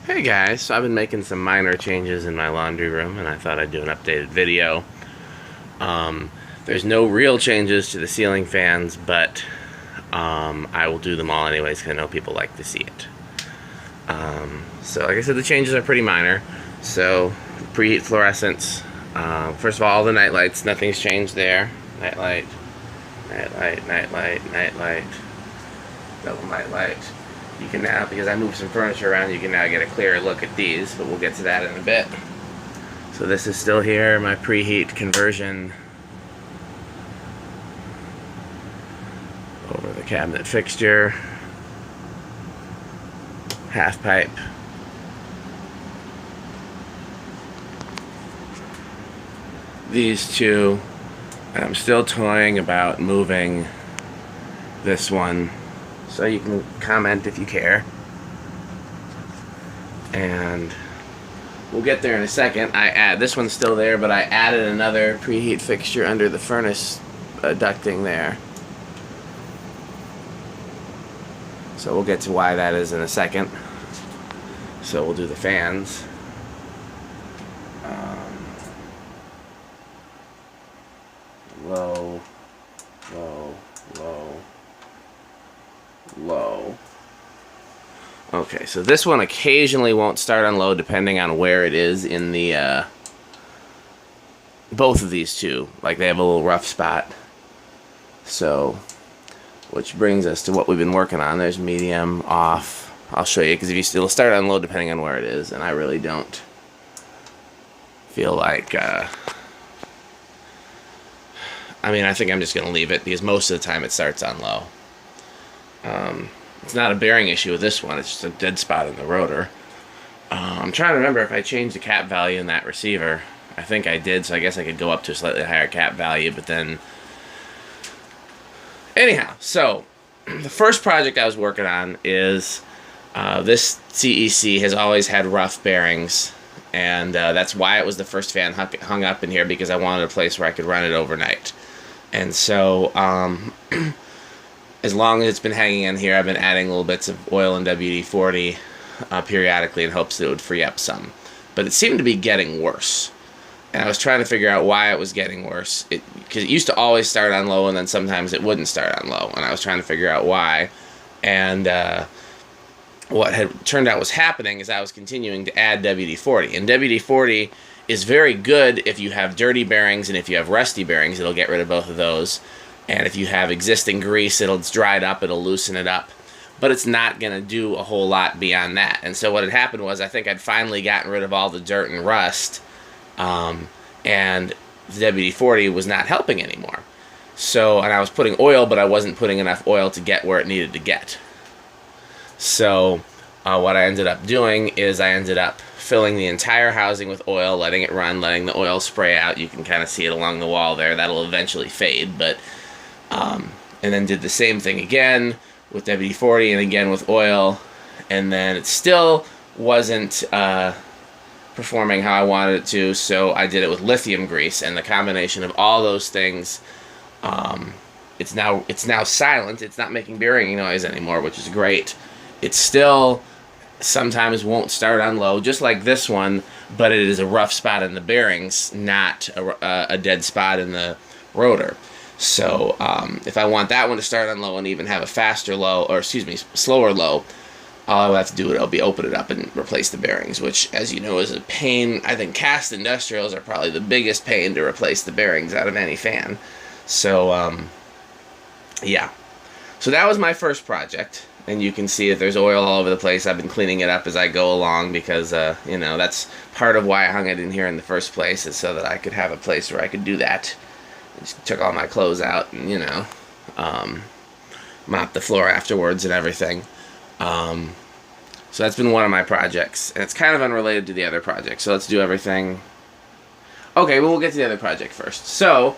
Hey guys, so I've been making some minor changes in my laundry room and I thought I'd do an updated video. There's no real changes to the ceiling fans, but I will do them all anyways because I know people like to see it. So like I said, the changes are pretty minor. So preheat fluorescents. First of all the night lights, nothing's changed there. Night light, night light, night light, night light, double night light. You can now, because I moved some furniture around, you can now get a clearer look at these, but we'll get to that in a bit. So this is still here, my preheat conversion over the cabinet fixture, half pipe. These two, and I'm still toying about moving this one. So you can comment if you care. And we'll get there in a second. This one's still there, but I added another preheat fixture under the furnace ducting there. So we'll get to why that is in a second. So we'll do the fans. Low, low, low, low. Okay, so this one occasionally won't start on low depending on where it is in the both of these two. Like they have a little rough spot. So, which brings us to what we've been working on. There's medium, off. I'll show you because it'll start on low depending on where it is, and I really don't feel like I think I'm just gonna leave it because most of the time it starts on low. It's not a bearing issue with this one, it's just a dead spot in the rotor. I'm trying to remember if I changed the cap value in that receiver. I think I did, so I guess I could go up to a slightly higher cap value, but then... Anyhow, so the first project I was working on is this CEC has always had rough bearings, and that's why it was the first fan hung up in here, because I wanted a place where I could run it overnight. And so... as long as it's been hanging in here, I've been adding little bits of oil and WD-40 periodically in hopes that it would free up some. But it seemed to be getting worse. And I was trying to figure out why it was getting worse. Because it used to always start on low, and then sometimes it wouldn't start on low. And I was trying to figure out why. And what had turned out was happening is I was continuing to add WD-40. And WD-40 is very good if you have dirty bearings, and if you have rusty bearings, it'll get rid of both of those. And if you have existing grease, it's dried up, it'll loosen it up. But it's not going to do a whole lot beyond that. And so what had happened was I think I'd finally gotten rid of all the dirt and rust, and the WD-40 was not helping anymore. So, and I was putting oil, but I wasn't putting enough oil to get where it needed to get. So what I ended up doing is I ended up filling the entire housing with oil, letting it run, letting the oil spray out. You can kind of see it along the wall there. That'll eventually fade, but... and then did the same thing again with WD-40 and again with oil, and then it still wasn't performing how I wanted it to, so I did it with lithium grease, and the combination of all those things, it's now silent. It's not making bearing noise anymore, which is great. It still sometimes won't start on low, just like this one, but it is a rough spot in the bearings, not a dead spot in the rotor. So if I want that one to start on low and even have a faster low, or excuse me, slower low, all I would have to do would be open it up and replace the bearings, which, as you know, is a pain. I think cast industrials are probably the biggest pain to replace the bearings out of any fan. So, yeah. So that was my first project, and you can see that there's oil all over the place. I've been cleaning it up as I go along because, you know, that's part of why I hung it in here in the first place, is so that I could have a place where I could do that. Just took all my clothes out and, you know, mopped the floor afterwards and everything. So that's been one of my projects. And it's kind of unrelated to the other project. So let's do everything. Okay, well, we'll get to the other project first. So,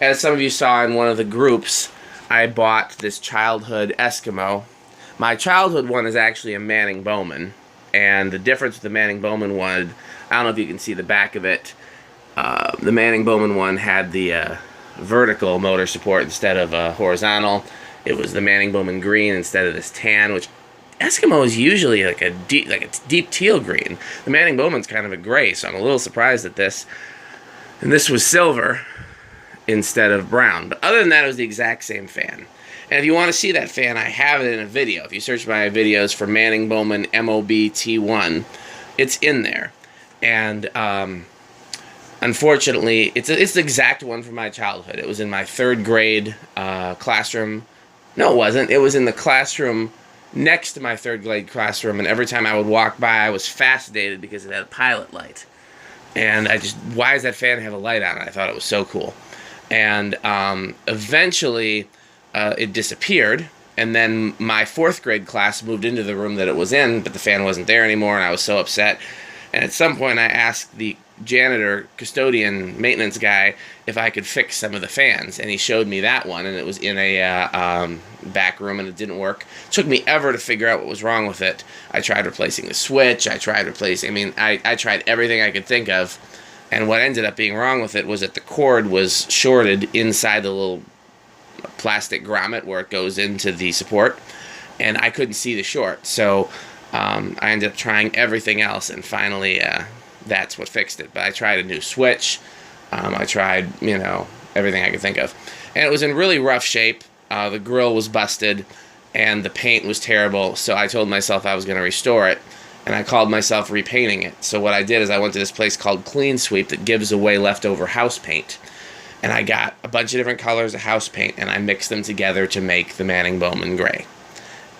as some of you saw in one of the groups, I bought this childhood Eskimo. My childhood one is actually a Manning Bowman. And the difference with the Manning Bowman one, I don't know if you can see the back of it. The Manning Bowman one had the vertical motor support instead of horizontal. It was the Manning Bowman green instead of this tan, which Eskimo is usually like a deep teal green. The Manning Bowman's kind of a gray, so I'm a little surprised at this. And this was silver instead of brown. But other than that, it was the exact same fan. And if you want to see that fan, I have it in a video. If you search my videos for Manning Bowman MOB T1, it's in there. And unfortunately, it's the exact one from my childhood. It was in my 3rd grade classroom. No, it wasn't. It was in the classroom next to my 3rd grade classroom, and every time I would walk by, I was fascinated because it had a pilot light. And why does that fan have a light on it? I thought it was so cool. And eventually, it disappeared, and then my 4th grade class moved into the room that it was in, but the fan wasn't there anymore, and I was so upset. And at some point, I asked the janitor, custodian, maintenance guy if I could fix some of the fans, and he showed me that one, and it was in a back room, and it didn't work. It took me ever to figure out what was wrong with it. I tried replacing the switch. I tried everything I could think of, and what ended up being wrong with it was that the cord was shorted inside the little plastic grommet where it goes into the support, and I couldn't see the short, so I ended up trying everything else, and finally that's what fixed it. But I tried a new switch. I tried, everything I could think of. And it was in really rough shape. The grill was busted, and the paint was terrible, so I told myself I was going to restore it, and I called myself repainting it. So what I did is I went to this place called Clean Sweep that gives away leftover house paint. And I got a bunch of different colors of house paint, and I mixed them together to make the Manning Bowman gray.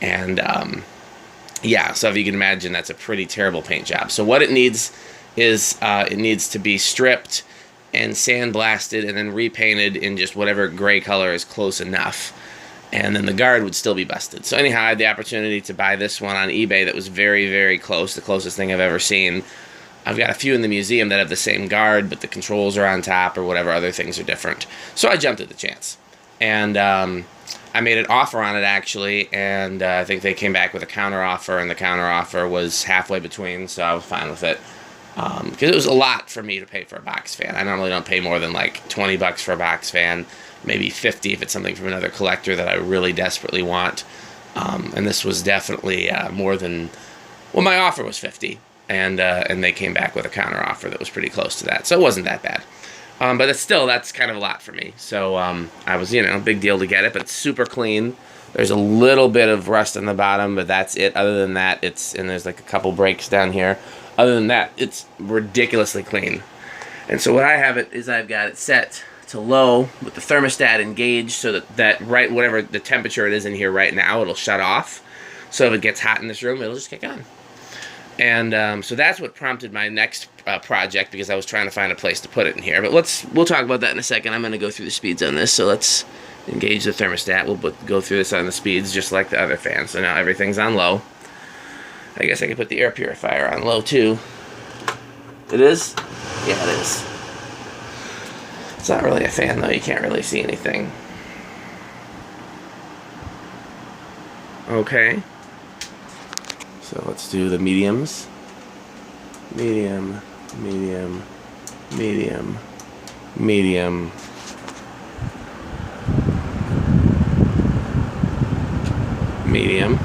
And, yeah, so if you can imagine, that's a pretty terrible paint job. So what it needs is it needs to be stripped and sandblasted and then repainted in just whatever gray color is close enough. And then the guard would still be busted. So anyhow, I had the opportunity to buy this one on eBay that was very, very close, the closest thing I've ever seen. I've got a few in the museum that have the same guard, but the controls are on top or whatever other things are different. So I jumped at the chance. And I made an offer on it, actually, and I think they came back with a counteroffer, and the counteroffer was halfway between, so I was fine with it. Because it was a lot for me to pay for a box fan. I normally don't pay more than like 20 bucks for a box fan, maybe 50 if it's something from another collector that I really desperately want. And this was definitely more than, well, my offer was 50, and they came back with a counteroffer that was pretty close to that, so it wasn't that bad. But that's kind of a lot for me. So I was, big deal to get it, but it's super clean. There's a little bit of rust on the bottom, but that's it. Other than that, and there's like a couple breaks down here. Other than that, it's ridiculously clean. And so what I have it is I've got it set to low with the thermostat engaged so that right, whatever the temperature it is in here right now, it'll shut off. So if it gets hot in this room, it'll just kick on. And so that's what prompted my next project, because I was trying to find a place to put it in here. But we'll talk about that in a second. I'm going to go through the speeds on this. So let's engage the thermostat. We'll go through this on the speeds just like the other fan. So now everything's on low. I guess I could put the air purifier on low too. It is? Yeah, it is. It's not really a fan though. You can't really see anything. Okay. So let's do the mediums. Medium, medium, medium, medium. Medium.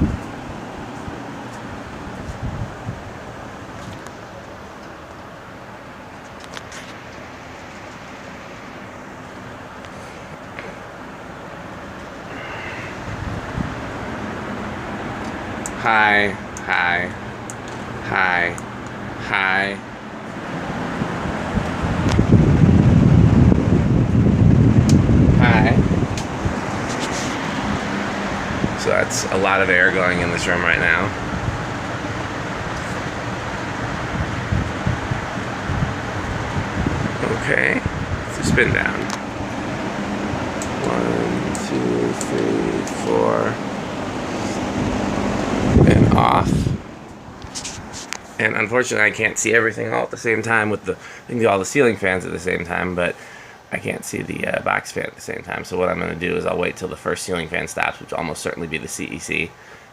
High, high, high, high. High. So that's a lot of air going in this room right now. Okay, so spin down. 1, 2, 3, 4. And off. And unfortunately I can't see everything all at the same time with I can do all the ceiling fans at the same time, but I can't see the box fan at the same time. So what I'm going to do is I'll wait till the first ceiling fan stops, which will almost certainly be the CEC,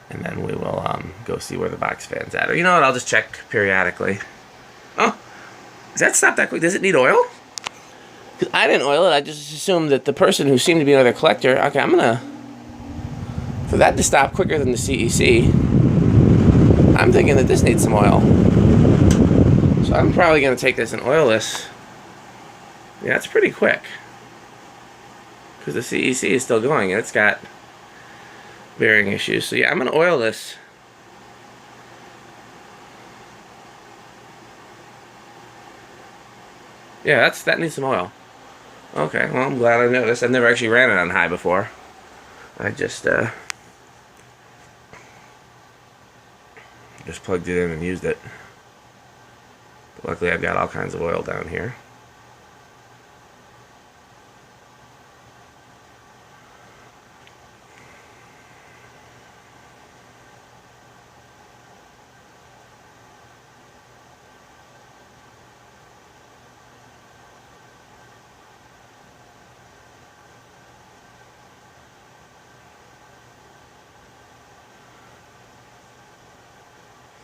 and then we will go see where the box fan's at. Or you know what, I'll just check periodically. Oh, does that stop that quick? Does it need oil? Because I didn't oil it. I just assumed that the person who seemed to be another collector, okay, I'm going to, for that to stop quicker than the CEC, thinking that this needs some oil. So I'm probably going to take this and oil this. Yeah, it's pretty quick. Because the CEC is still going and it's got bearing issues. So yeah, I'm going to oil this. Yeah, that needs some oil. Okay, well, I'm glad I noticed. I've never actually ran it on high before. I just plugged it in and used it. But luckily, I've got all kinds of oil down here.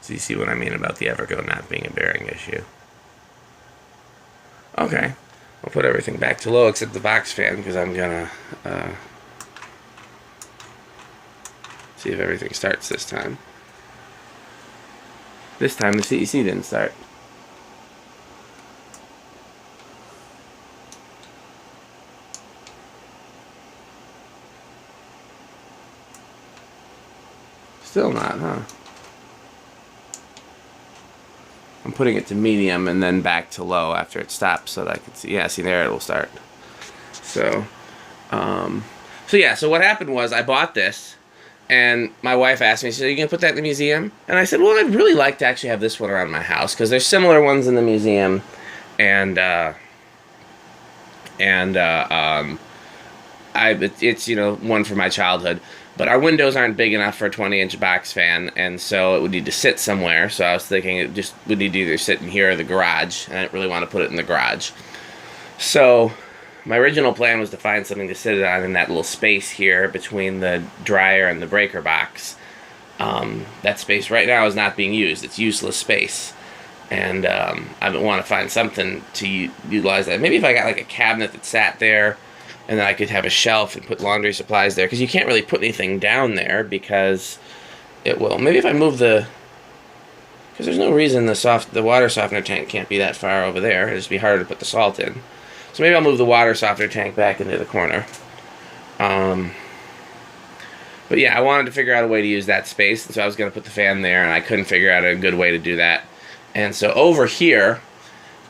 So you see what I mean about the Evergo not being a bearing issue. Okay, I'll put everything back to low except the box fan because I'm gonna see if everything starts this time. This time the CEC didn't start. Still not, huh? I'm putting it to medium and then back to low after it stops so that I can see. Yeah, see there, it will start. So yeah, so what happened was I bought this and my wife asked me, she said, "Are you going to put that in the museum?" And I said, well, I'd really like to actually have this one around my house because there's similar ones in the museum it's, you know, one from my childhood. But our windows aren't big enough for a 20-inch box fan, and so it would need to sit somewhere. So I was thinking it just would need to either sit in here or the garage, and I didn't really want to put it in the garage. So my original plan was to find something to sit it on in that little space here between the dryer and the breaker box. That space right now is not being used. It's useless space. And I want to find something to utilize that. Maybe if I got like a cabinet that sat there, and then I could have a shelf and put laundry supplies there, because you can't really put anything down there because it will. Maybe if I move the, because there's no reason the water softener tank can't be that far over there. It'd just be harder to put the salt in. So maybe I'll move the water softener tank back into the corner. But yeah, I wanted to figure out a way to use that space, and so I was going to put the fan there, and I couldn't figure out a good way to do that. And so over here,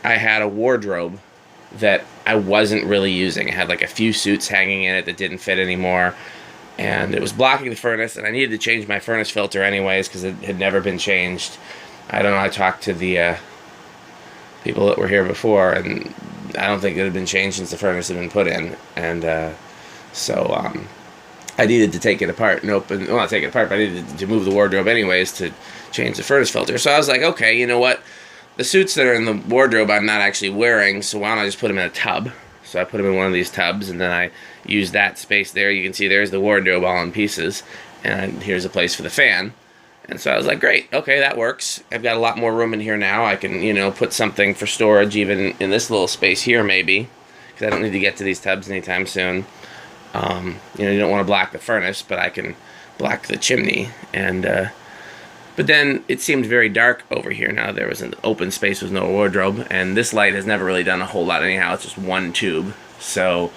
I had a wardrobe that I wasn't really using. It had like a few suits hanging in it that didn't fit anymore, and it was blocking the furnace, and I needed to change my furnace filter anyways because it had never been changed. I don't know, I talked to the people that were here before, and I don't think it had been changed since the furnace had been put in, and so I needed to take it apart and open, well, not take it apart, but I needed to move the wardrobe anyways to change the furnace filter. So I was like, okay, you know what? The suits that are in the wardrobe I'm not actually wearing, so why don't I just put them in a tub? So I put them in one of these tubs, and then I use that space there. You can see there's the wardrobe all in pieces, and here's a place for the fan. And so I was like, great, okay, that works. I've got a lot more room in here now. I can, you know, put something for storage even in this little space here maybe, because I don't need to get to these tubs anytime soon. You know, you don't want to block the furnace, but I can block the chimney, and but then it seemed very dark over here. Now there was an open space with no wardrobe, and this light has never really done a whole lot anyhow. It's just one tube. So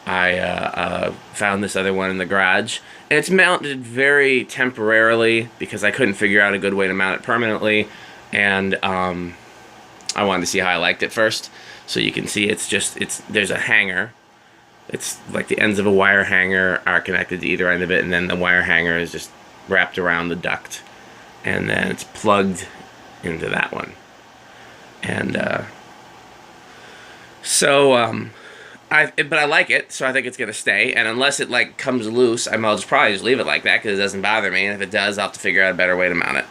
I found this other one in the garage, and it's mounted very temporarily because I couldn't figure out a good way to mount it permanently, and I wanted to see how I liked it first. So you can see there's a hanger. It's like the ends of a wire hanger are connected to either end of it, and then the wire hanger is just wrapped around the duct, and then it's plugged into that one. And but I like it, so I think it's gonna stay. And unless it like comes loose, I'll just probably just leave it like that because it doesn't bother me. And if it does, I'll have to figure out a better way to mount it.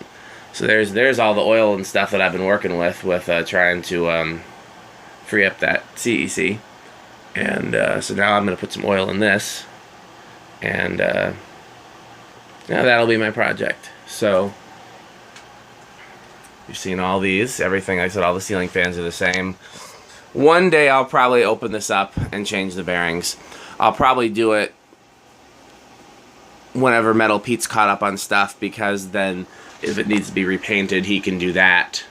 So there's all the oil and stuff that I've been working with trying to free up that CEC. And so now I'm gonna put some oil in this, and now that'll be my project. So you've seen all these, everything. I said all the ceiling fans are the same. One day I'll probably open this up and change the bearings. I'll probably do it whenever metal Pete's caught up on stuff, because then if it needs to be repainted, he can do that.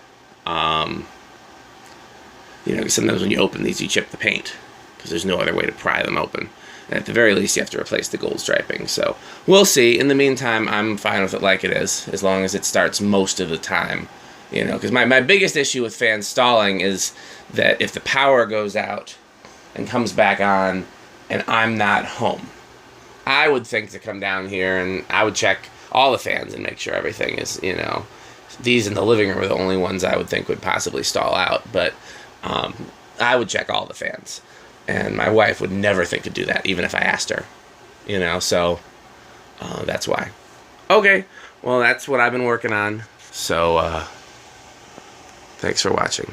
You know, sometimes when you open these, you chip the paint because there's no other way to pry them open. And at the very least, you have to replace the gold striping. So we'll see. In the meantime, I'm fine with it like it is, as long as it starts most of the time. You know, because my biggest issue with fan stalling is that if the power goes out and comes back on and I'm not home, I would think to come down here and I would check all the fans and make sure everything is, you know, these in the living room are the only ones I would think would possibly stall out, but I would check all the fans. And my wife would never think to do that, even if I asked her, you know, so that's why. Okay, well, that's what I've been working on, so thanks for watching.